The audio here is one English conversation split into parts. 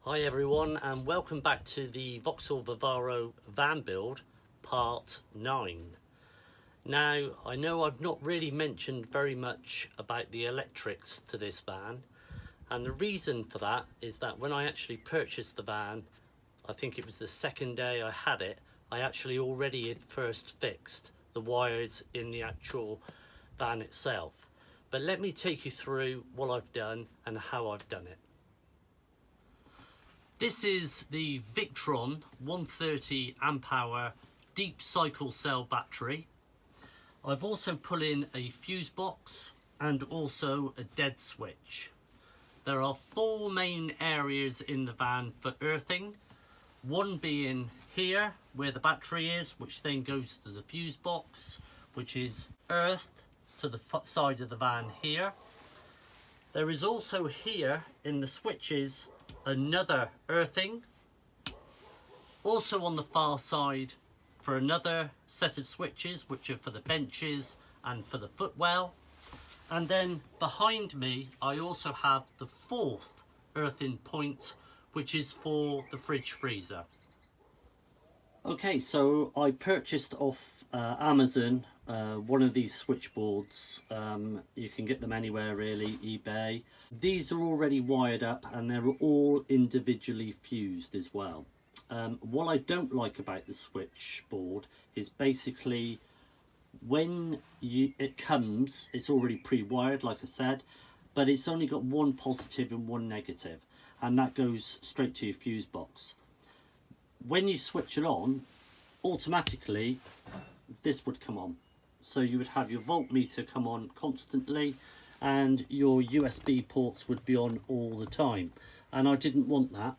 Hi everyone, and welcome back to the Vauxhall Vivaro van build part 9. Now, I know I've not really mentioned very much about the electrics to this van, and the reason for that is that when I actually purchased the van, I think it was the second day I had it, I actually already had first fixed the wires in the actual van itself. But let me take you through what I've done and how I've done it. This is the Victron 130 amp hour deep cycle cell battery. I've also put in a fuse box and also a dead switch. There are 4 main areas in the van for earthing. One being here where the battery is, which then goes to the fuse box, which is earthed to the side of the van here. There is also here in the switches another earthing, also on the far side for another set of switches which are for the benches and for the footwell, and then behind me I also have the 4th earthing point, which is for the fridge freezer. Okay, so I purchased off Amazon one of these switchboards. You can get them anywhere really, eBay. These are already wired up and they're all individually fused as well. What I don't like about the switchboard is basically when it comes, it's already pre-wired like I said, but it's only got one positive and one negative, and that goes straight to your fuse box. When you switch it on, automatically this would come on. So you would have your voltmeter come on constantly and your USB ports would be on all the time. And I didn't want that.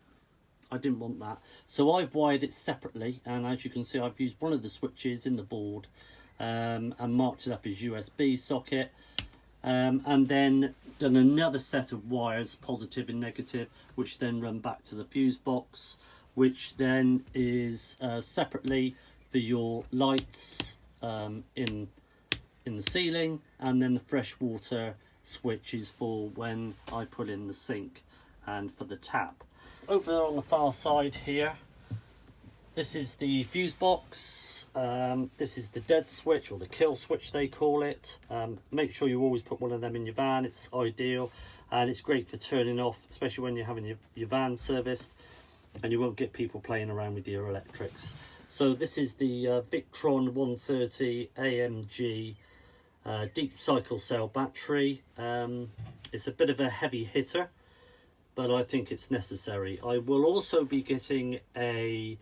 So I've wired it separately, and as you can see I've used one of the switches in the board and marked it up as USB socket, and then done another set of wires, positive and negative, which then run back to the fuse box, which then is separately for your lights in the ceiling, and then the fresh water switch is for when I put in the sink and for the tap. Over there on the far side here, this is the fuse box. This is the dead switch, or the kill switch they call it. Make sure you always put one of them in your van, it's ideal, and it's great for turning off, especially when you're having your van serviced, and you won't get people playing around with your electrics. So this is the Victron 130 AMG deep cycle cell battery. It's a bit of a heavy hitter, but I think it's necessary. I will also be getting a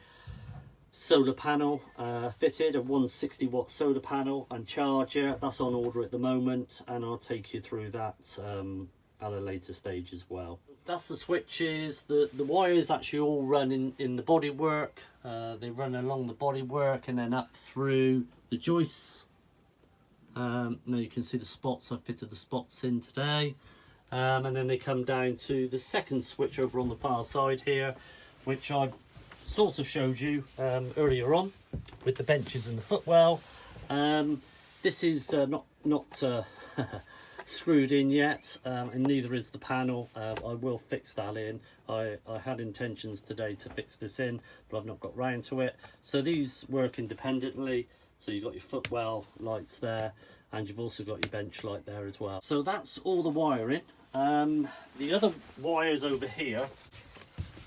solar panel fitted, a 160 watt solar panel and charger. That's on order at the moment, and I'll take you through that at a later stage as well. That's the switches. The wires actually all run in the bodywork. They run along the bodywork and then up through the joists. Now you can see the spots. I've fitted the spots in today, and then they come down to the second switch over on the far side here, which I've sort of showed you earlier on with the benches and the footwell. This is not screwed in yet, and neither is the panel. I will fix that in. I had intentions today to fix this in, but I've not got round to it. So these work independently. So you've got your footwell lights there, and you've also got your bench light there as well. So that's all the wiring. The other wires over here,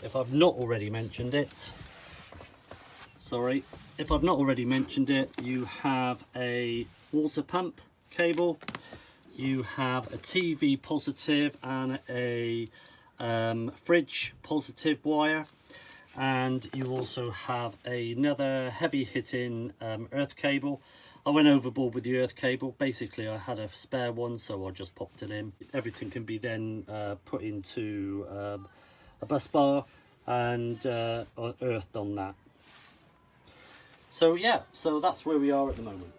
if I've not already mentioned it, you have a water pump cable, you have a TV positive and a fridge positive wire, and you also have another heavy hitting earth cable. I went overboard with the earth cable. Basically I had a spare one, so I just popped it in. Everything can be then put into a bus bar and earthed on that. So yeah, so that's where we are at the moment.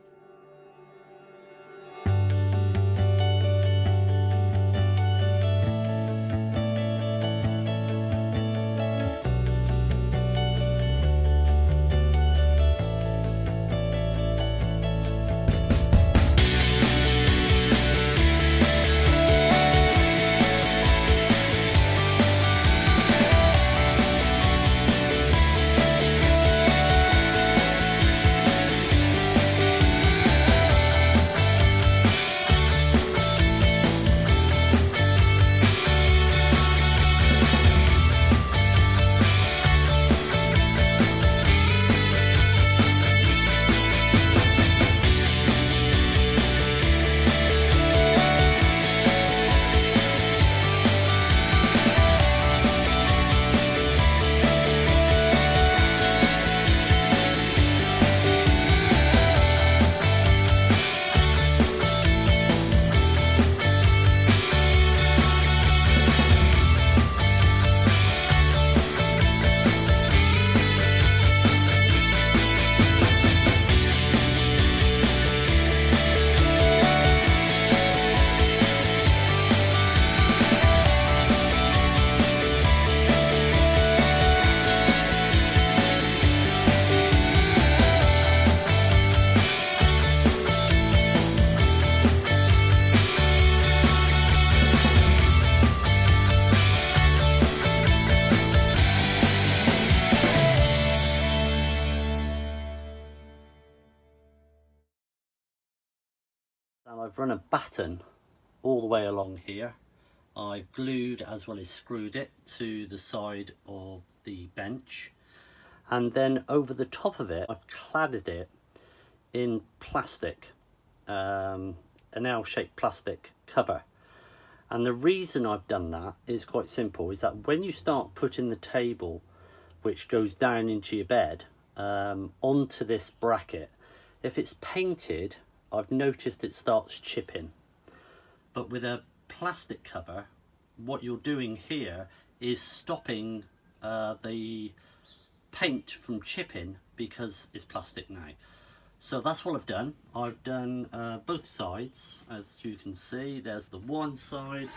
I've run a batten all the way along here. I've glued as well as screwed it to the side of the bench, and then over the top of it I've cladded it in plastic, an L-shaped plastic cover. And the reason I've done that is quite simple, is that when you start putting the table, which goes down into your bed, onto this bracket, if it's painted, I've noticed it starts chipping. But with a plastic cover, what you're doing here is stopping the paint from chipping because it's plastic now. So that's what I've done. I've done both sides, as you can see. There's the one side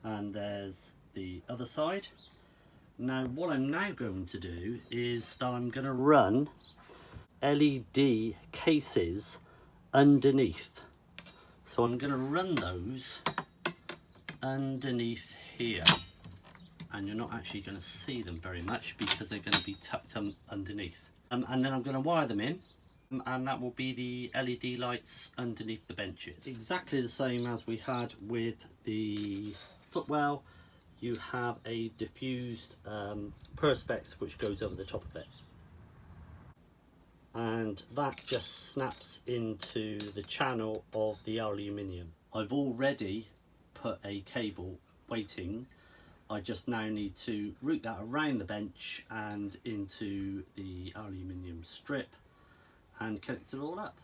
and there's the other side. Now what I'm now going to do is that I'm going to run LED cases underneath. So I'm going to run those underneath here, and you're not actually going to see them very much because they're going to be tucked underneath. And then I'm going to wire them in, and that will be the LED lights underneath the benches. Exactly the same as we had with the footwell. You have a diffused perspex which goes over the top of it, and that just snaps into the channel of the aluminium. I've already put a cable waiting. I just now need to route that around the bench and into the aluminium strip and connect it all up.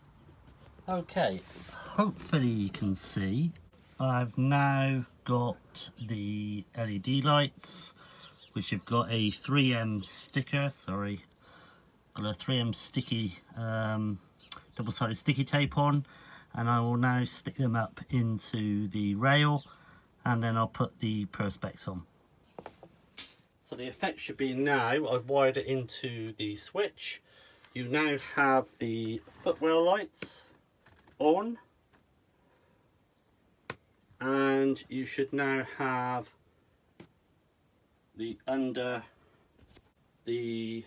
Okay, hopefully you can see I've now got the LED lights, which have got a 3M sticker, got a 3M sticky, double-sided sticky tape on, and I will now stick them up into the rail, and then I'll put the perspex on. So the effect should be now, I've wired it into the switch. You now have the footwell lights on, and you should now have the under the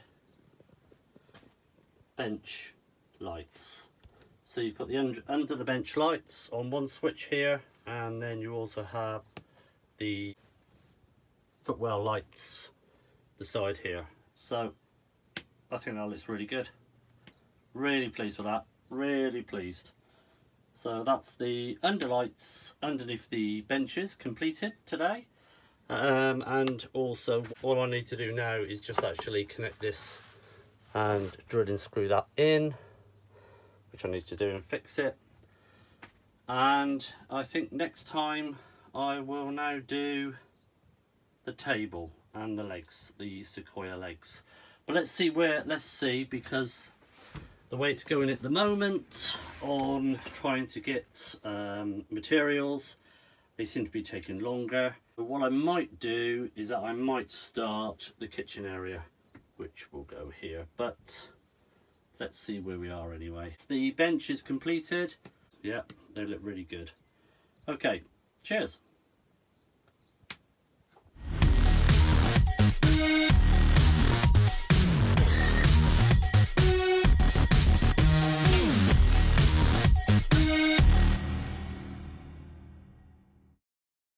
bench lights. So you've got the under the bench lights on one switch here, and then you also have the footwell lights the side here. So I think that looks really good. Really pleased with that, really pleased. So that's the underlights underneath the benches completed today. And also all I need to do now is just actually connect this and drill and screw that in, which I need to do and fix it. And I think next time I will now do the table and the legs, the Sequoia legs. But let's see, because the way it's going at the moment on trying to get materials, they seem to be taking longer. But what I might do is that I might start the kitchen area, which will go here, but let's see where we are anyway. The bench is completed. Yeah, they look really good. Okay, cheers.